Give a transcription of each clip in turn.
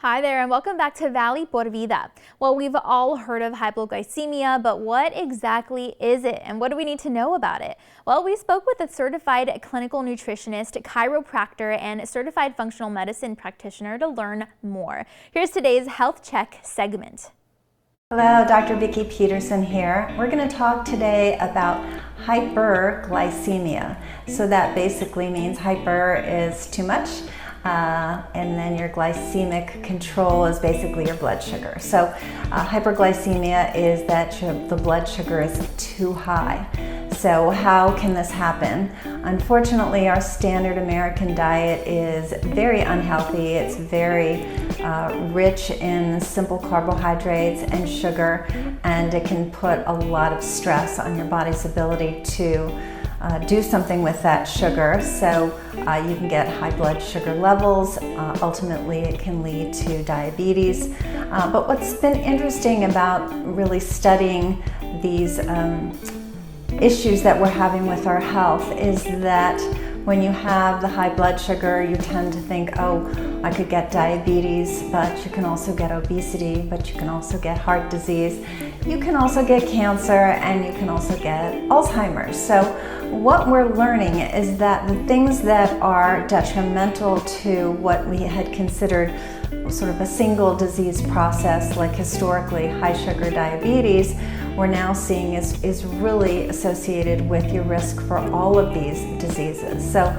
Hi there and welcome back to Valley por Vida. Well, we've all heard of hypoglycemia, but what exactly is it and what do we need to know about it? Well, we spoke with a certified clinical nutritionist, chiropractor, and certified functional medicine practitioner to learn more. Here's today's Health Check segment. Hello, Dr. Vicki Peterson here. We're going to talk today about hyperglycemia. So that basically means hyper is too much. And then your glycemic control is basically your blood sugar. So hyperglycemia is that the blood sugar is too high. So how can this happen? Unfortunately, our standard American diet is very unhealthy. It's very rich in simple carbohydrates and sugar, and it can put a lot of stress on your body's ability to do something with that sugar. So you can get high blood sugar levels. Ultimately, it can lead to diabetes. But what's been interesting about really studying these issues that we're having with our health is that when you have the high blood sugar, you tend to think, oh, I could get diabetes, but you can also get obesity, but you can also get heart disease. You can also get cancer, and you can also get Alzheimer's. So what we're learning is that the things that are detrimental to what we had considered sort of a single disease process, like historically high sugar diabetes, we're now seeing is really associated with your risk for all of these diseases. So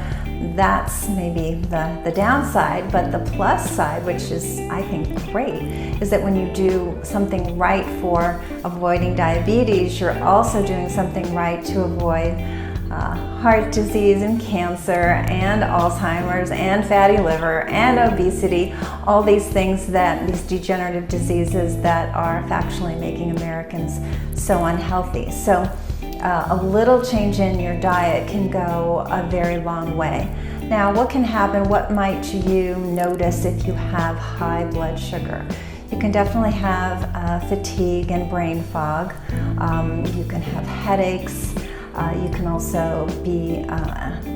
that's maybe the downside, but the plus side, which is, I think, great, is that when you do something right for avoiding diabetes, you're also doing something right to avoid heart disease and cancer and Alzheimer's and fatty liver and obesity, all these things these degenerative diseases that are factually making Americans so unhealthy. So a little change in your diet can go a very long way. Now, what can happen? What might you notice if you have high blood sugar? You can definitely have fatigue and brain fog. You can have headaches. You can also be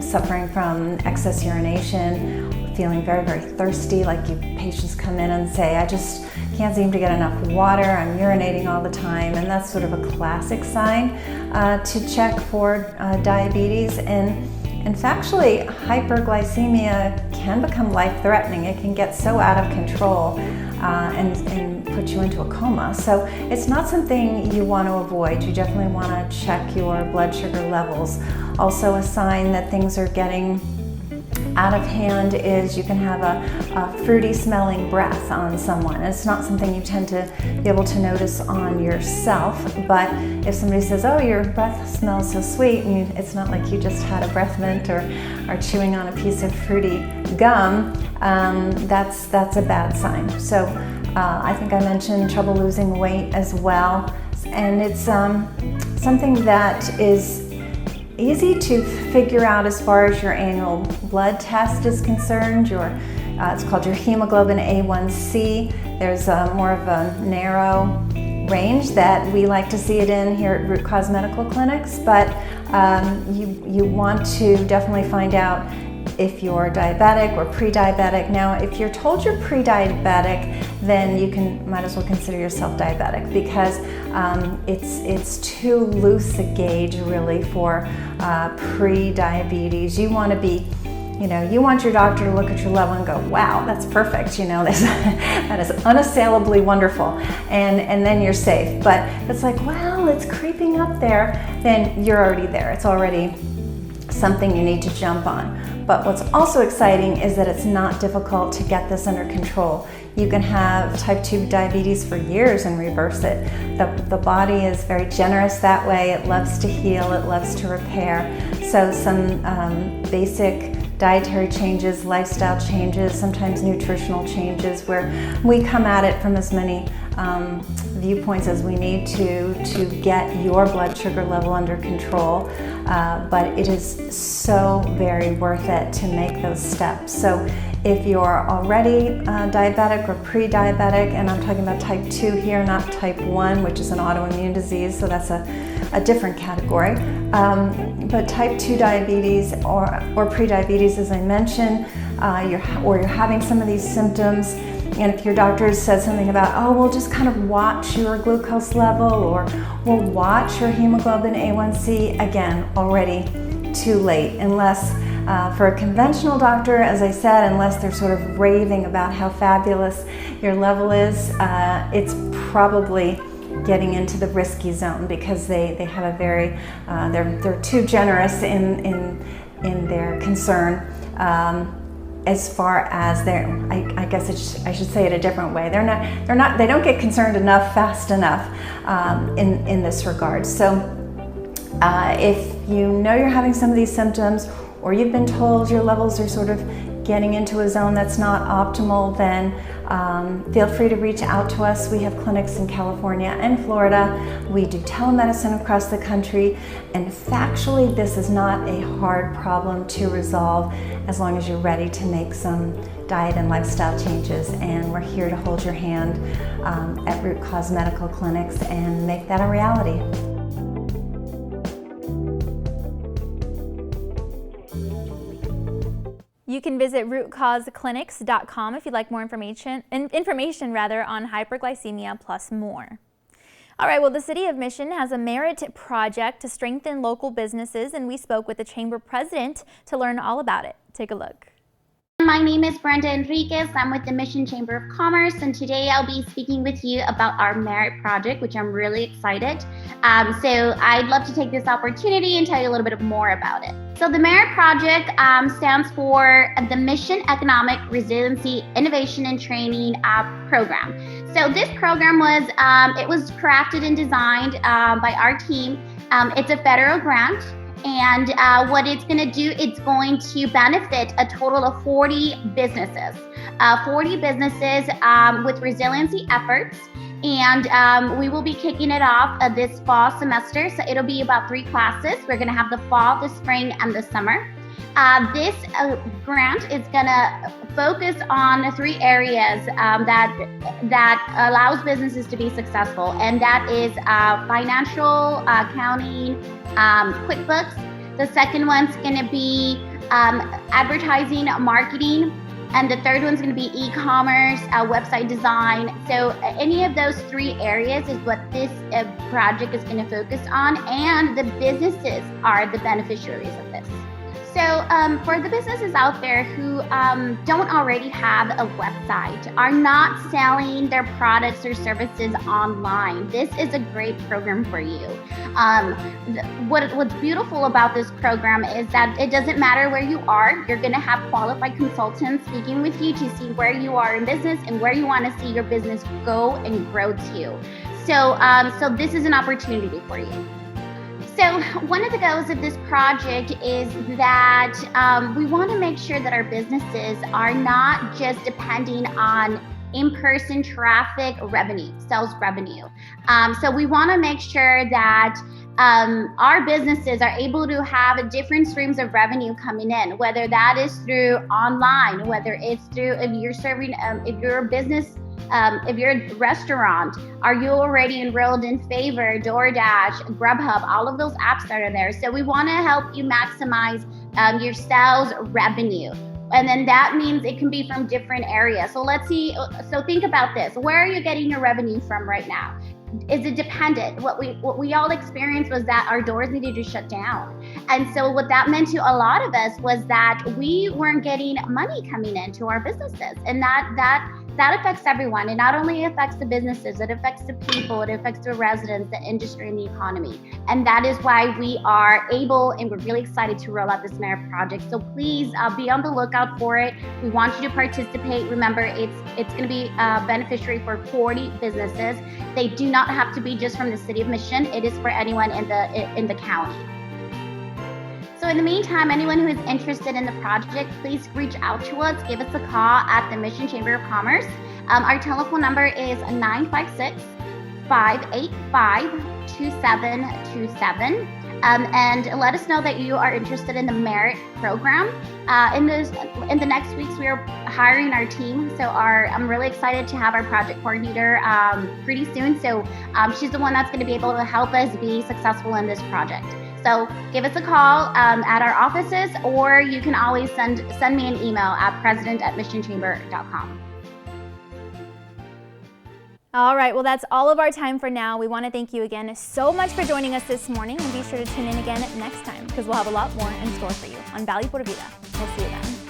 suffering from excess urination, feeling very, very thirsty, like patients come in and say, I just can't seem to get enough water, I'm urinating all the time, and that's sort of a classic sign to check for diabetes. And factually, hyperglycemia can become life-threatening. It can get so out of control and put you into a coma. So it's not something you want to avoid. You definitely want to check your blood sugar levels. Also, a sign that things are getting out of hand is you can have a fruity smelling breath on someone. It's not something you tend to be able to notice on yourself, but if somebody says, oh, your breath smells so sweet, and it's not like you just had a breath mint or are chewing on a piece of fruity gum, that's a bad sign. So I think I mentioned trouble losing weight as well, and it's something that is easy to figure out as far as your annual blood test is concerned. It's called your hemoglobin A1C. There's more of a narrow range that we like to see it in here at Root Cause Medical Clinics, but you want to definitely find out if you're diabetic or pre-diabetic. Now, if you're told you're pre-diabetic, then you might as well consider yourself diabetic, because it's too loose a gauge really for pre-diabetes. You want to be, you want your doctor to look at your level and go, wow, that's perfect, that is unassailably wonderful, and then you're safe. But if it's like, well, it's creeping up there, then you're already there. It's already something you need to jump on. But what's also exciting is that it's not difficult to get this under control. You can have type 2 diabetes for years and reverse it. The body is very generous that way. It loves to heal, it loves to repair. So some basic dietary changes, lifestyle changes, sometimes nutritional changes, where we come at it from as many viewpoints as we need to get your blood sugar level under control. But it is so very worth it to make those steps. So if you're already diabetic or pre-diabetic, and I'm talking about type 2 here, not type 1, which is an autoimmune disease, so that's a different category. But type 2 diabetes or pre-diabetes, as I mentioned, you're having some of these symptoms, And if your doctor said something about, oh, we'll just kind of watch your glucose level, or we'll watch your hemoglobin A1C, again, already too late. Unless, for a conventional doctor, as I said, unless they're sort of raving about how fabulous your level is, it's probably getting into the risky zone, because they have a very, they're too generous in their concern. As far as I guess I should say it a different way. They don't get concerned enough fast enough in this regard. So if you know you're having some of these symptoms, or you've been told your levels are sort of getting into a zone that's not optimal, then feel free to reach out to us. We have clinics in California and Florida. We do telemedicine across the country, and factually this is not a hard problem to resolve as long as you're ready to make some diet and lifestyle changes. And we're here to hold your hand at Root Cause Medical Clinics and make that a reality. You can visit rootcauseclinics.com if you'd like more information on hyperglycemia plus more. All right, well, the City of Mission has a merit project to strengthen local businesses, and we spoke with the Chamber President to learn all about it. Take a look. My name is Brenda Enriquez. I'm with the Mission Chamber of Commerce, and today I'll be speaking with you about our merit project, which I'm really excited. So I'd love to take this opportunity and tell you a little bit more about it. So the merit project stands for the Mission Economic Resiliency Innovation and Training Program. So this program was crafted and designed by our team. It's a federal grant. And what it's going to do, it's going to benefit a total of 40 businesses with resiliency efforts. And we will be kicking it off this fall semester. So it'll be about 3 classes. We're going to have the fall, the spring, and the summer. This grant is going to focus on 3 areas that allows businesses to be successful, and that is financial, accounting, QuickBooks. The second one's going to be advertising, marketing, and the third one's going to be e-commerce, website design. So any of those 3 areas is what this project is going to focus on, and the businesses are the beneficiaries of this. So for the businesses out there who don't already have a website, are not selling their products or services online, this is a great program for you. What's beautiful about this program is that it doesn't matter where you are. You're going to have qualified consultants speaking with you to see where you are in business and where you want to see your business go and grow to. So this is an opportunity for you. So one of the goals of this project is that we want to make sure that our businesses are not just depending on in-person traffic revenue, sales revenue. So we want to make sure that our businesses are able to have different streams of revenue coming in, whether that is through online, whether it's through, if you're serving, if you're a business, if you're a restaurant, are you already enrolled in Favor, DoorDash, Grubhub, all of those apps that are there. So we want to help you maximize your sales revenue. And then that means it can be from different areas. So let's see, so think about this. Where are you getting your revenue from right now? Is it dependent? What we all experienced was that our doors needed to shut down. And so what that meant to a lot of us was that we weren't getting money coming into our businesses. And that affects everyone. It not only affects the businesses, it affects the people, it affects the residents, the industry, and the economy. And that is why we are able, and we're really excited to roll out this merit project. So please be on the lookout for it. We want you to participate. Remember, it's going to be beneficiary for 40 businesses. They do not have to be just from the City of Mission. It is for anyone in the county. So in the meantime, anyone who is interested in the project, please reach out to us. Give us a call at the Mission Chamber of Commerce. Our telephone number is 956-585-2727. And let us know that you are interested in the merit program. In the next weeks, we are hiring our team. So I'm really excited to have our project coordinator pretty soon. So she's the one that's going to be able to help us be successful in this project. So give us a call at our offices, or you can always send me an email at president@missionchamber.com. All right, well, that's all of our time for now. We want to thank you again so mumuch for joining us this morning, and be sure to tune in again next time because we'll have a lot more in store for you on Valley Por Vida. We'll see you then.